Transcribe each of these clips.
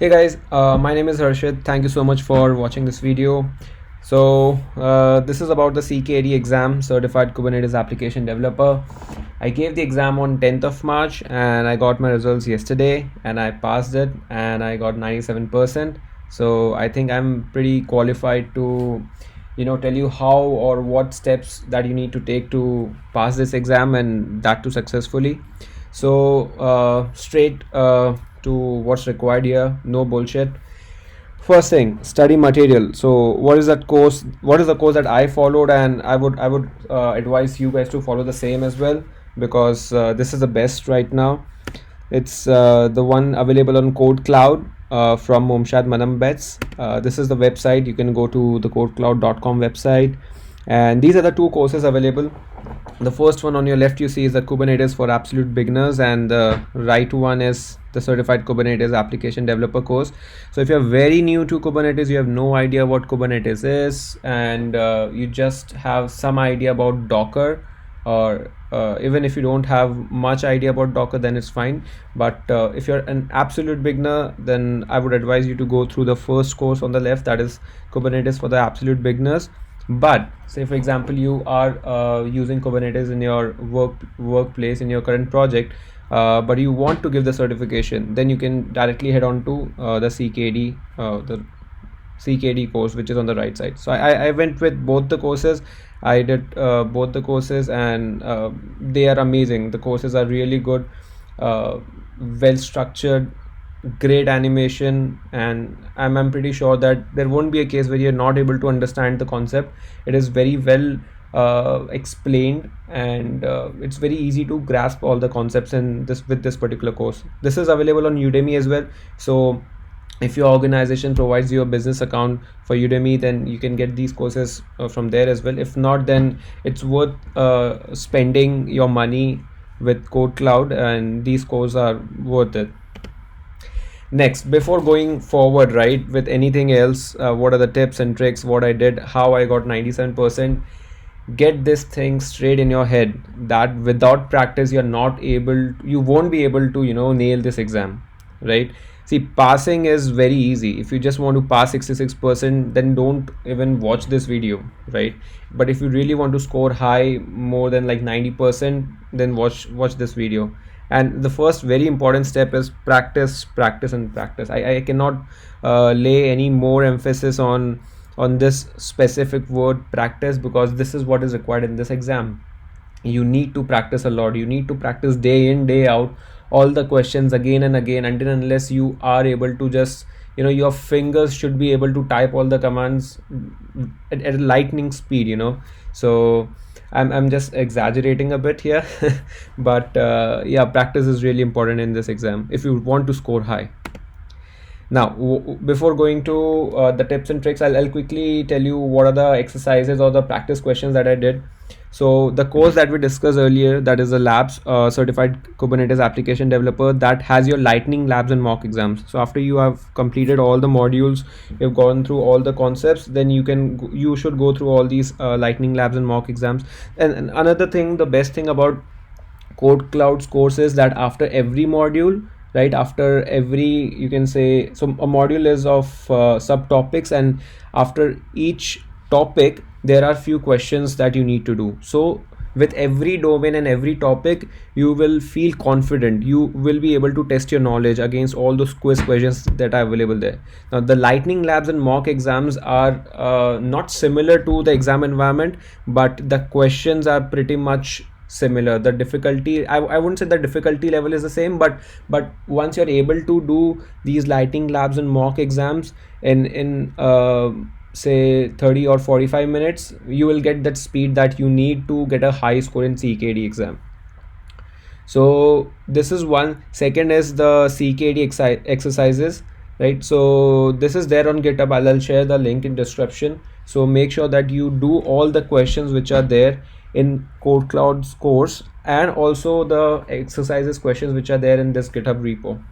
Hey guys, my name is Harshit. Thank you so much for watching this video. This is about the CKAD exam, Certified Kubernetes Application Developer. I gave the exam on 10th of March and I got my results yesterday and I passed it and I got 97%. So I think I'm pretty qualified to tell you how or what steps that you need to take to pass this exam and that too successfully. Straight to what's required here, no bullshit. First thing, study material. So what is that course, what is the course that I followed, and I would advise you guys to follow the same as well, because this is the best right now. It's the one available on Code Cloud from Momshad Manambets. This is the website. You can go to the codecloud.com website, and these are the two courses available. The first one on your left you see is the Kubernetes for absolute beginners, and the right one is the Certified Kubernetes Application Developer course. So if you're very new to Kubernetes, you have no idea what Kubernetes is, and you just have some idea about Docker, or even if you don't have much idea about Docker, then it's fine. But if you're an absolute beginner, then I would advise you to go through the first course on the left, that is Kubernetes for the absolute beginners. But say for example you are using Kubernetes in your workplace in your current project, but you want to give the certification, then you can directly head on to the CKD course, which is on the right side. So I went with both the courses. I did both the courses, and they are amazing. The courses are really good, well structured, great animation, and I'm pretty sure that there won't be a case where you're not able to understand the concept. It is very well explained, and it's very easy to grasp all the concepts in this with this particular course. This is available on Udemy as well. So if your organization provides you a business account for Udemy, then you can get these courses from there as well. If not, then it's worth spending your money with Code Cloud, and these courses are worth it. Next, before going forward, right, with anything else, what are the tips and tricks, what I did, how I got 97%? Get this thing straight in your head that without practice you won't be able to nail this exam, right? See, passing is very easy. If you just want to pass 66%, then don't even watch this video, right? But if you really want to score high, more than like 90%, then watch this video. And the first very important step is practice, practice, and practice. I cannot lay any more emphasis on this specific word, practice, because this is what is required in this exam. You need to practice a lot. You need to practice day in, day out, all the questions again and again, until unless you are able to just your fingers should be able to type all the commands at lightning speed. So I'm just exaggerating a bit here but yeah, practice is really important in this exam if you want to score high. Now, before going to the tips and tricks, I'll quickly tell you what are the exercises or the practice questions that I did. So the course that we discussed earlier, that is the labs, Certified Kubernetes Application Developer, that has your lightning labs and mock exams. So after you have completed all the modules, you've gone through all the concepts, then you should go through all these lightning labs and mock exams. And another thing, the best thing about Code Cloud's course is that after every module, right, after every, you can say, so a module is of subtopics, and after each topic there are few questions that you need to do. So with every domain and every topic, you will feel confident. You will be able to test your knowledge against all those quiz questions that are available there. Now, the lightning labs and mock exams are not similar to the exam environment, but the questions are pretty much similar. The difficulty, I wouldn't say the difficulty level is the same, but once you're able to do these lightning labs and mock exams in say 30 or 45 minutes, you will get that speed that you need to get a high score in CKD exam. So this is one. Second is the CKAD exercises, right? So this is there on GitHub. I'll share the link in description. So make sure that you do all the questions which are there in Code Cloud's course, and also the exercises questions which are there in this GitHub repo.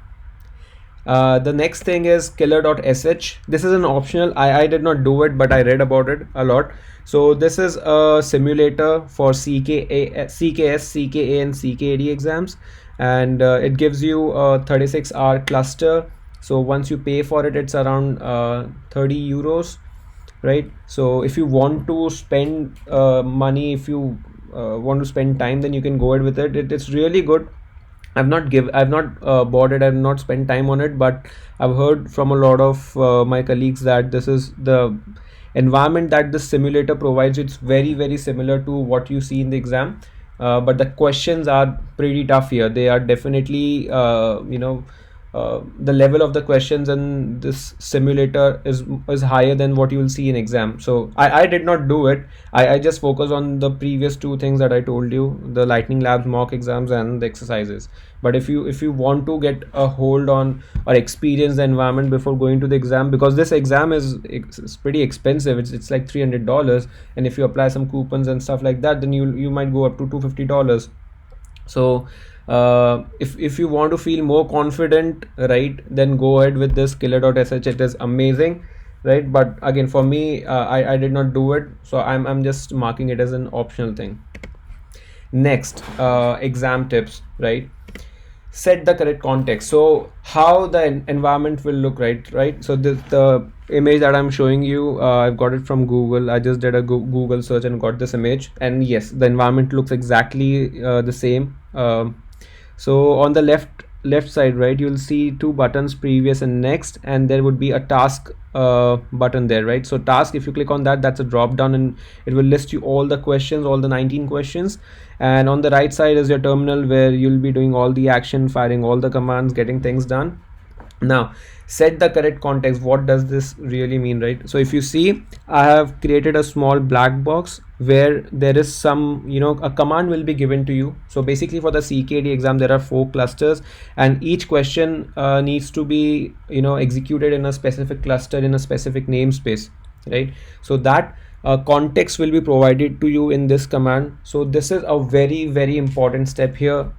The next thing is killer.sh. This is an optional. I did not do it, but I read about it a lot. So this is a simulator for CKS, CKA and CKAD exams, and it gives you a 36-hour cluster. So once you pay for it, it's around 30 euros, right? So if you want to spend money, if you want to spend time, then you can go ahead with it. It's really good. I've not bought it, I've not spent time on it, but I've heard from a lot of my colleagues that this is the environment that the simulator provides. It's very, very similar to what you see in the exam, but the questions are pretty tough here. They are definitely the level of the questions in this simulator is higher than what you will see in exam. So I did not do it. I just focus on the previous two things that I told you, the lightning labs, mock exams, and the exercises. But if you want to get a hold on or experience the environment before going to the exam, because this exam is pretty expensive, it's like $300, and if you apply some coupons and stuff like that, then you might go up to $250. So if you want to feel more confident, right, then go ahead with this killer.sh. It is amazing, right? But again, for me, I did not do it, so I'm just marking it as an optional thing. Next, exam tips, right? Set the correct context. So how the environment will look, right? So the image that I'm showing you, I've got it from Google. I just did a Google search and got this image, and yes, the environment looks exactly the same. So on the left side, right, you'll see two buttons, previous and next, and there would be a task button there, right? So task, if you click on that, that's a drop down, and it will list you all the questions, all the 19 questions. And on the right side is your terminal, where you'll be doing all the action, firing all the commands, getting things done. Now, set the correct context. What does this really mean, right? So if you see, I have created a small black box where there is some, a command will be given to you. So basically for the CKD exam, there are 4 clusters, and each question needs to be, executed in a specific cluster, in a specific namespace, right? So that context will be provided to you in this command. So this is a very, very important step here,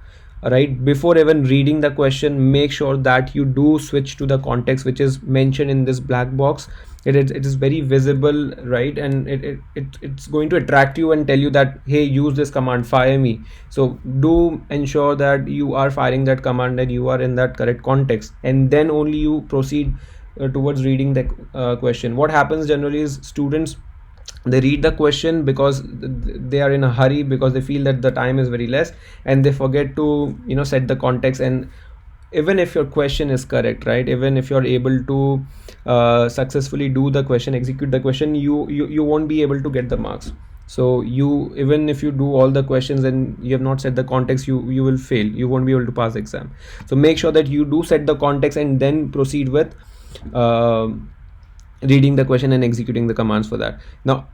right? Before even reading the question, make sure that you do switch to the context which is mentioned in this black box. It is very visible, right? And it's going to attract you and tell you that, hey, use this command, fire me. So do ensure that you are firing that command and you are in that correct context, and then only you proceed towards reading the question. What happens generally is students, they read the question because they are in a hurry, because they feel that the time is very less, and they forget to set the context. And even if your question is correct, right, even if you're able to successfully do the question, execute the question, you won't be able to get the marks. So even if you do all the questions and you have not set the context, you will fail. You won't be able to pass the exam. So make sure that you do set the context and then proceed with reading the question and executing the commands for that. Now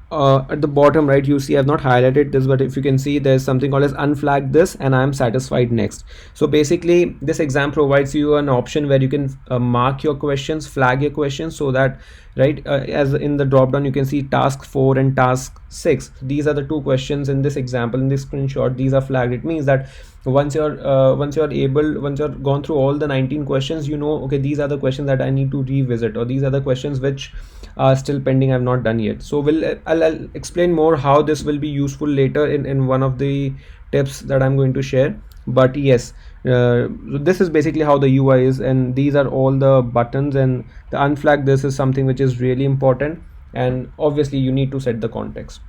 at the bottom right, you see I've not highlighted this, but if you can see, there's something called as unflag this, and I'm satisfied next. So basically this exam provides you an option where you can mark your questions, flag your questions, so that, right, as in the drop down you can see task 4 and task 6. These are the 2 questions in this example, in this screenshot. These are flagged. It means that once you're gone through all the 19 questions, okay, these are the questions that I need to revisit, or these are the questions which are still pending, I've not done yet. So I'll explain more how this will be useful later in one of the tips that I'm going to share. But yes, this is basically how the UI is, and these are all the buttons. And the unflag this is something which is really important, and obviously you need to set the context.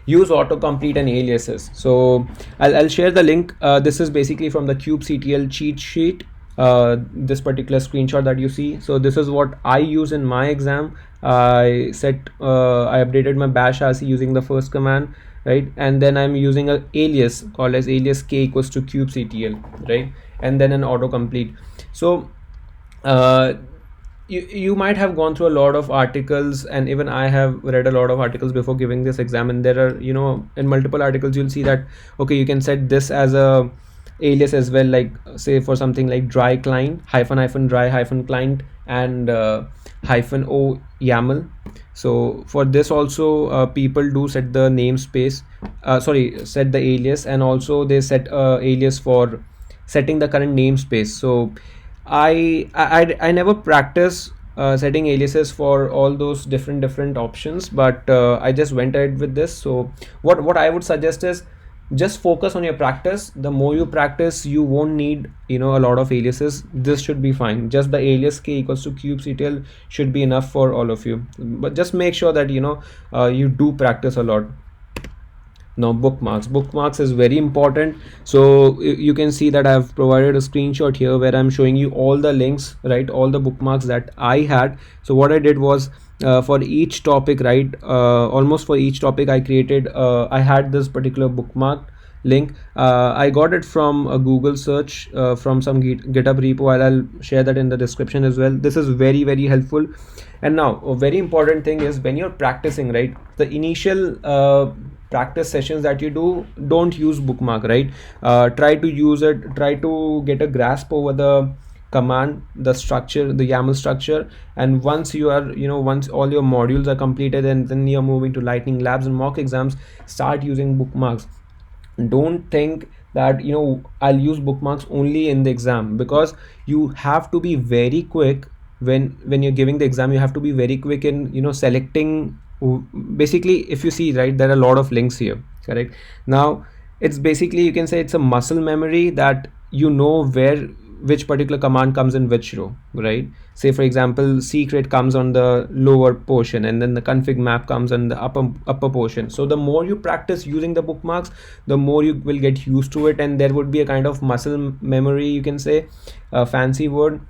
Use autocomplete and aliases. So I'll share the link. This is basically from the kubectl cheat sheet, this particular screenshot that you see. So this is what I use in my exam. I updated my bash RC using the first command, right? And then I'm using an alias called as alias k equals to kubectl, right? And then an autocomplete. So you might have gone through a lot of articles, and even I have read a lot of articles before giving this exam, and there are, in multiple articles you'll see that, okay, you can set this as a alias as well, like say for something like dry client, hyphen dry hyphen client, and hyphen o YAML. So for this also people do set the namespace, set the alias, and also they set alias for setting the current namespace. So I never practice setting aliases for all those different options, but I just went ahead with this. So what I would suggest is, just focus on your practice. The more you practice, you won't need, you know, a lot of aliases. This should be fine. Just the alias k equals to kubectl should be enough for all of you, but just make sure that, you know, you do practice a lot. Now bookmarks is very important. So you can see that I've provided a screenshot here where I'm showing you all the links, right, all the bookmarks that I had. So what I did was, for each topic, right, almost for each topic I created, I had this particular bookmark link. I got it from a Google search, from some GitHub repo. I'll share that in the description as well. This is very, very helpful. And now a very important thing is, when you're practicing, right, the initial practice sessions that you do, don't use bookmark, right? Try to use it, try to get a grasp over the command, the structure, the YAML structure. And once you are, you know, once all your modules are completed, and then you're moving to lightning labs and mock exams, start using bookmarks. Don't think that, you know, I'll use bookmarks only in the exam, because you have to be very quick when you're giving the exam. You have to be very quick in, you know, selecting. Basically, if you see, right, there are a lot of links here, correct? Now it's basically, you can say it's a muscle memory, that you know where which particular command comes in which row, right? Say for example, secret comes on the lower portion, and then the config map comes on the upper portion. So the more you practice using the bookmarks, the more you will get used to it, and there would be a kind of muscle memory, you can say, a fancy word.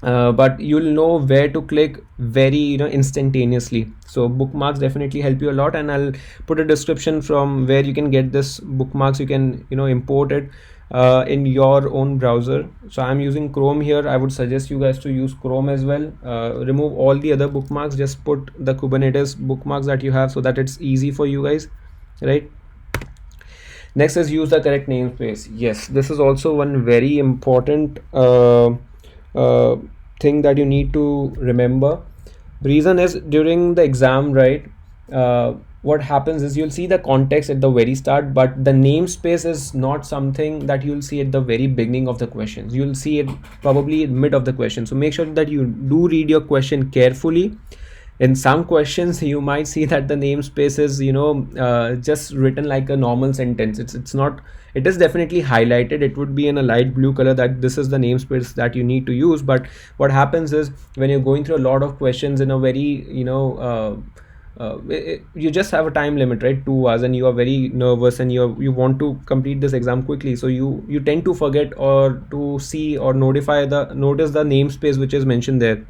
But you'll know where to click very, you know, instantaneously. So bookmarks definitely help you a lot, and I'll put a description from where you can get this bookmarks. You can, you know, import it in your own browser. So I'm using Chrome here. I would suggest you guys to use Chrome as well. Remove all the other bookmarks, just put the Kubernetes bookmarks that you have, so that it's easy for you guys, right? Next is use the correct namespace. Yes, this is also one very important thing that you need to remember. Reason is, during the exam, right, what happens is, you'll see the context at the very start, but the namespace is not something that you'll see at the very beginning of the questions. You'll see it probably in mid of the question. So make sure that you do read your question carefully. In some questions you might see that the namespace is, you know, just written like a normal sentence. It's not, it is definitely highlighted. It would be in a light blue color that this is the namespace that you need to use. But what happens is, when you're going through a lot of questions in a very, you know, you just have a time limit, right, 2 hours, and you are very nervous, and you want to complete this exam quickly, so you tend to forget, or to see or notice the namespace which is mentioned there.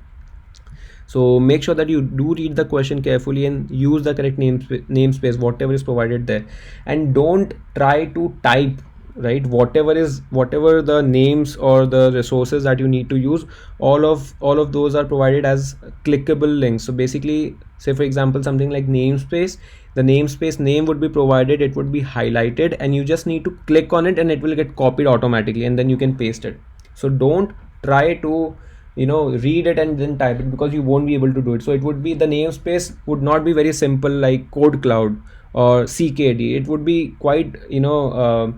So make sure that you do read the question carefully and use the correct namespace, whatever is provided there. And don't try to type, right, whatever the names or the resources that you need to use. All of those are provided as clickable links. So basically, say for example, something like namespace, the namespace name would be provided, it would be highlighted, and you just need to click on it, and it will get copied automatically, and then you can paste it. So don't try to, you know, read it and then type it, because you won't be able to do it. So it would be, the namespace would not be very simple like code cloud or CKAD. It would be quite, you know,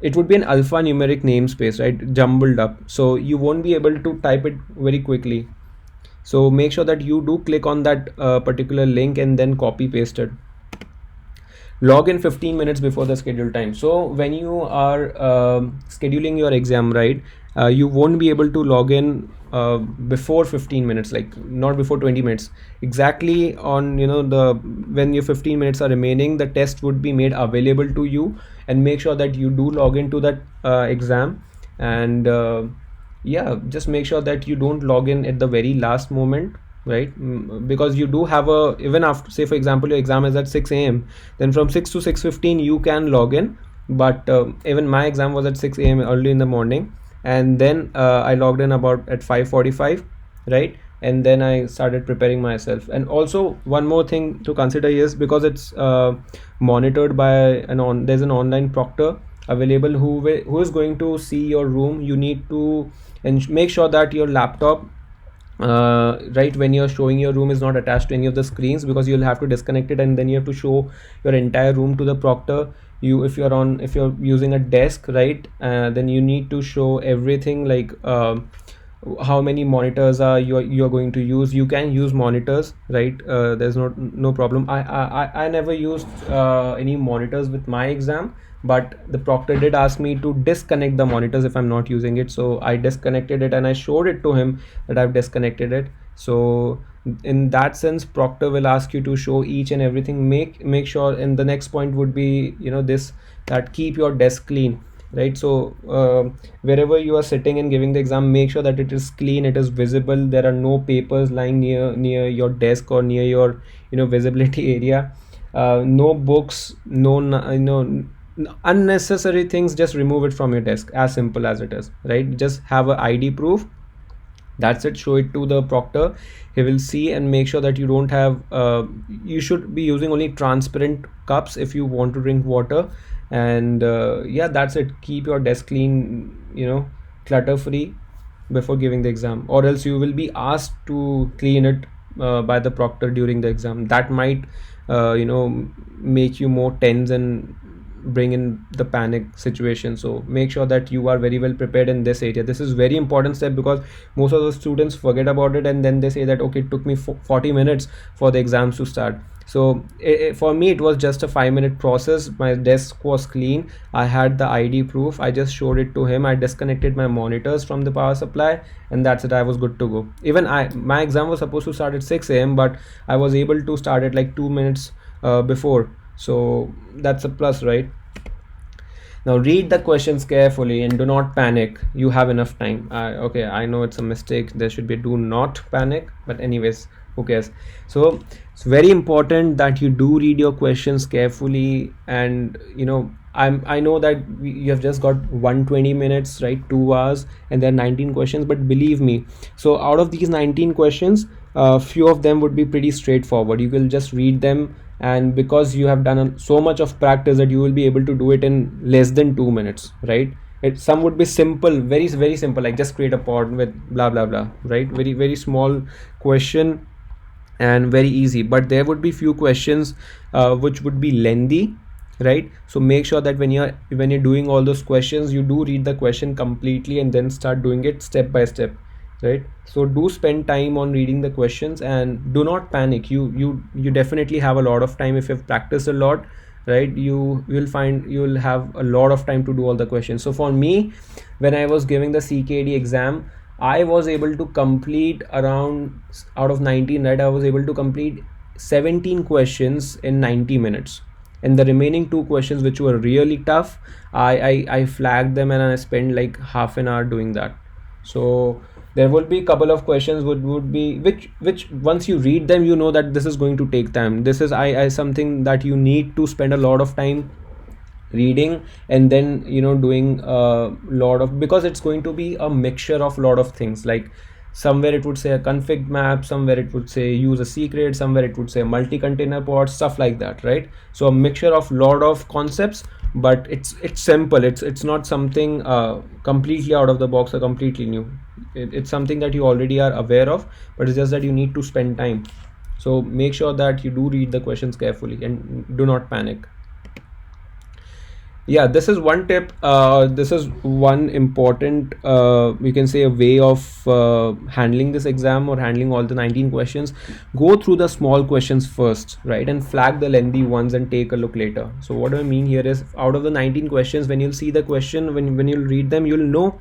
it would be an alphanumeric namespace, right, jumbled up, so you won't be able to type it very quickly. So make sure that you do click on that particular link and then copy paste it. Log in 15 minutes before the scheduled time. So when you are scheduling your exam, right, you won't be able to log in before 15 minutes, like not before 20 minutes exactly. On, you know, when your 15 minutes are remaining, the test would be made available to you, and make sure that you do log into that exam. And yeah, just make sure that you don't log in at the very last moment, right? Because you do have even after, say for example, your exam is at 6 a.m, then from 6 to 6:15 you can log in. But even my exam was at 6 a.m early in the morning, and then I logged in about at 5:45, right? And then I started preparing myself. And also one more thing to consider is, because it's monitored by there's an online proctor available who is going to see your room. You need to make sure that your laptop, right, when you're showing your room, is not attached to any of the screens, because you'll have to disconnect it, and then you have to show your entire room to the proctor. If you're using a desk, right, then you need to show everything, like how many monitors you're going to use. You can use monitors, right? There's no problem. I never used any monitors with my exam, but the proctor did ask me to disconnect the monitors if I'm not using it. So I disconnected it and I showed it to him that I've disconnected it. So in that sense, proctor will ask you to show each and everything. Make sure, and the next point would be, this, that keep your desk clean, right? So wherever you are sitting and giving the exam, make sure that it is clean, it is visible, there are no papers lying near your desk or near your visibility area. No books, unnecessary things, just remove it from your desk, as simple as it is, right? Just have a ID proof, that's it. Show it to the proctor, he will see, and make sure that you don't have you should be using only transparent cups if you want to drink water. And yeah, that's it. Keep your desk clean, clutter free before giving the exam, or else you will be asked to clean it by the proctor during the exam. That might make you more tense and bring in the panic situation. So make sure that you are very well prepared in this area. This is very important step, because most of the students forget about it, and then they say that, okay, it took me 40 minutes for the exams to start. So for me, it was just a 5-minute process. My desk was clean, I had the ID proof, I just showed it to him, I disconnected my monitors from the power supply, and that's it. I was good to go. Even my exam was supposed to start at 6 a.m, but I was able to start it like 2 minutes before. So that's a plus, right? Now read the questions carefully and do not panic. You have enough time. Okay, I know it's a mistake. There should be do not panic, but anyways, who cares? So it's very important that you do read your questions carefully. And I know that you have just got 120 minutes, right? 2 hours, and there are 19 questions. But believe me, so out of these 19 questions, few of them would be pretty straightforward. You will just read them, and because you have done so much of practice, that you will be able to do it in less than 2 minutes, right? Some would be simple, very very simple, like just create a pod with blah blah blah, right? Very very small question and very easy. But there would be few questions which would be lengthy, right? So make sure that when you're doing all those questions, you do read the question completely and then start doing it step by step, right? So do spend time on reading the questions, and do not panic. You definitely have a lot of time if you've practiced a lot, right? You will find you will have a lot of time to do all the questions. So for me, when I was giving the CKAD exam, I was able to complete around, out of 19, right, I was able to complete 17 questions in 90 minutes. And the remaining 2 questions, which were really tough, I flagged them, and I spent like half an hour doing that. So there will be a couple of questions would be which once you read them, you know that this is going to take time. This is I something that you need to spend a lot of time reading, and then doing a lot of, because it's going to be a mixture of lot of things. Like somewhere it would say a config map, somewhere it would say use a secret, somewhere it would say multi-container pod, stuff like that, right? So a mixture of lot of concepts, but it's simple. It's not something completely out of the box or completely new. It's something that you already are aware of, but it's just that you need to spend time. So make sure that you do read the questions carefully and do not panic. Yeah, this is one tip. This is one important, we can say, a way of handling this exam, or handling all the 19 questions. Go through the small questions first, right, and flag the lengthy ones and take a look later. So what I mean here is, out of the 19 questions, when you'll see the question, when you'll read them, you'll know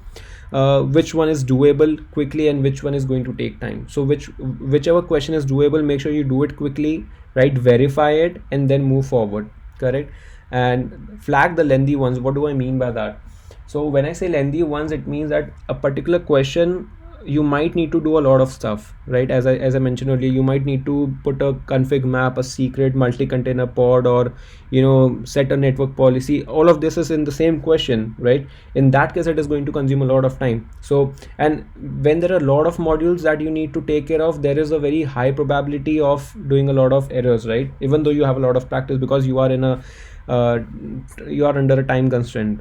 which one is doable quickly and which one is going to take time. So whichever question is doable, make sure you do it quickly, right? Verify it and then move forward, correct? And flag the lengthy ones. What do I mean by that? So when I say lengthy ones, it means that a particular question, you might need to do a lot of stuff, right? As I mentioned earlier, you might need to put a config map, a secret, multi-container pod, or set a network policy. All of this is in the same question, right? In that case, it is going to consume a lot of time. So, and when there are a lot of modules that you need to take care of, there is a very high probability of doing a lot of errors, right? Even though you have a lot of practice, because you are you are under a time constraint.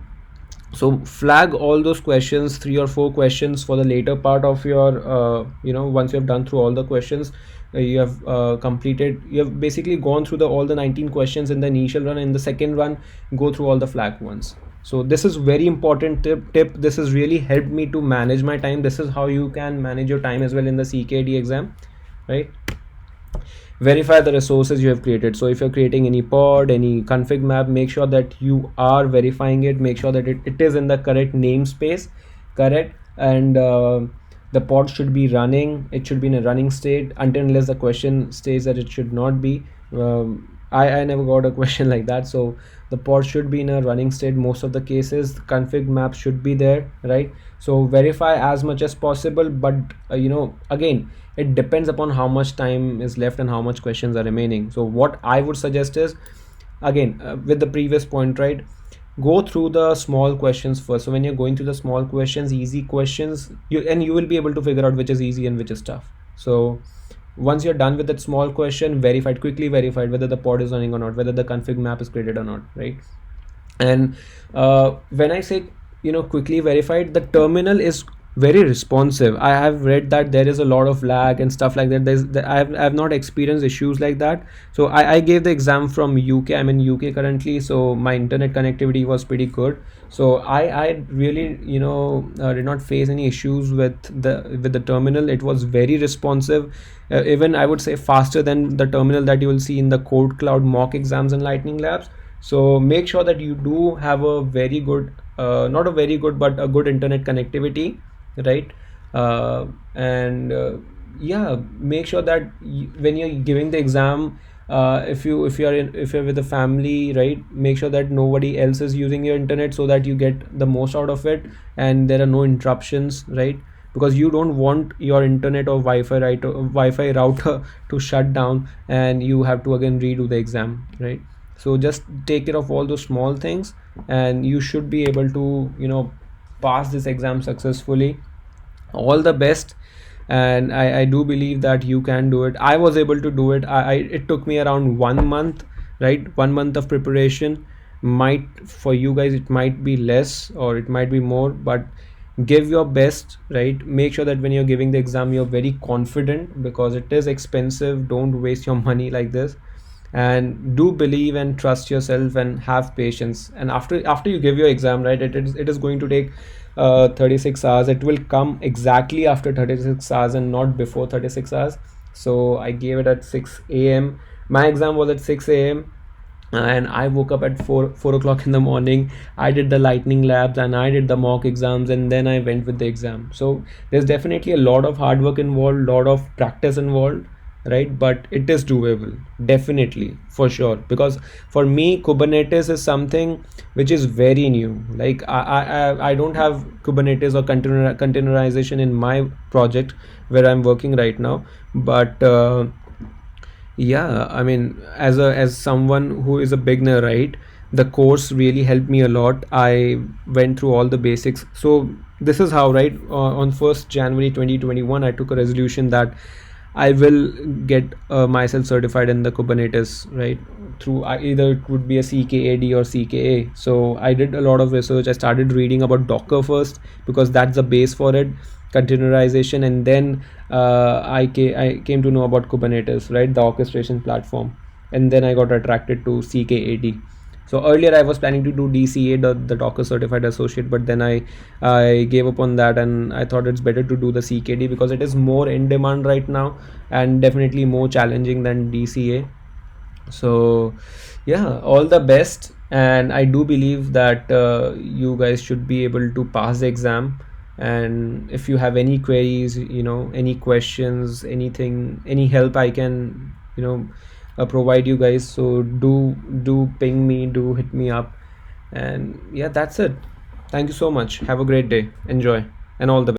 So flag all those questions, 3 or 4 questions, for the later part of your once you have done through all the questions, you have you have basically gone through all the 19 questions in the initial run. In the second run, go through all the flag ones. So this is very important tip. This has really helped me to manage my time. This is how you can manage your time as well in the CKAD exam, right? verify the resources you have created. So if you're creating any pod, any config map, make sure that you are verifying it, make sure that it is in the correct namespace, correct, and the pod should be running, it should be in a running state until unless the question states that it should not be. I never got a question like that. So the pod should be in a running state most of the cases. The config map should be there, right? So verify as much as possible, but again, it depends upon how much time is left and how much questions are remaining. So what I would suggest is, again, with the previous point, right, go through the small questions first. So when you're going through the small questions, easy questions, you will be able to figure out which is easy and which is tough. So once you're done with that small question, quickly verified whether the pod is running or not, whether the config map is created or not, right? And when I say quickly verified, the terminal is very responsive. I have read that there is a lot of lag and stuff like that. I have not experienced issues like that. So I gave the exam from UK. I'm in UK currently, so my internet connectivity was pretty good. So I really did not face any issues with the terminal. It was very responsive, even I would say faster than the terminal that you will see in the Code Cloud mock exams and Lightning Labs. So make sure that you do have a very good, not a very good, but a good internet connectivity, right? And yeah, make sure that when you're giving the exam, if you're with a family, right, make sure that nobody else is using your internet so that you get the most out of it and there are no interruptions, right? Because you don't want your internet or Wi-Fi router to shut down and you have to again redo the exam, right? So just take care of all those small things and you should be able to pass this exam successfully. All the best. And I do believe that you can do it. I was able to do it. It took me around 1 month, right? 1 month of preparation. Might for you guys it might be less or it might be more, but give your best, right? Make sure that when you're giving the exam you're very confident because it is expensive. Don't waste your money like this, and do believe and trust yourself and have patience. And after you give your exam, right, it is going to take 36 hours. It will come exactly after 36 hours and not before 36 hours. So I gave it at 6 a.m. My exam was at 6 a.m. and I woke up at 4 o'clock in the morning. I did the lightning labs and I did the mock exams and then I went with the exam. So there's definitely a lot of hard work involved, lot of practice involved, right? But it is doable, definitely, for sure. Because for me, Kubernetes is something which is very new. Like I don't have Kubernetes or containerization in my project where I'm working right now. But yeah, I mean, as someone who is a beginner, right, the course really helped me a lot. I went through all the basics. So this is how, right, on 1st January 2021 I took a resolution that I will get myself certified in the Kubernetes, right? Through either it would be a CKAD or CKA. So I did a lot of research. I started reading about Docker first because that's the base for it, containerization, and then I came to know about Kubernetes, right, the orchestration platform, and then I got attracted to CKAD. So earlier I was planning to do DCA, the Docker Certified Associate, but then I gave up on that and I thought it's better to do the CKD because it is more in demand right now and definitely more challenging than DCA. So yeah, all the best, and I do believe that you guys should be able to pass the exam. And if you have any queries, any questions, anything, any help I can provide you guys, so do ping me, do hit me up. And yeah, that's it. Thank you so much. Have a great day. Enjoy, and all the best.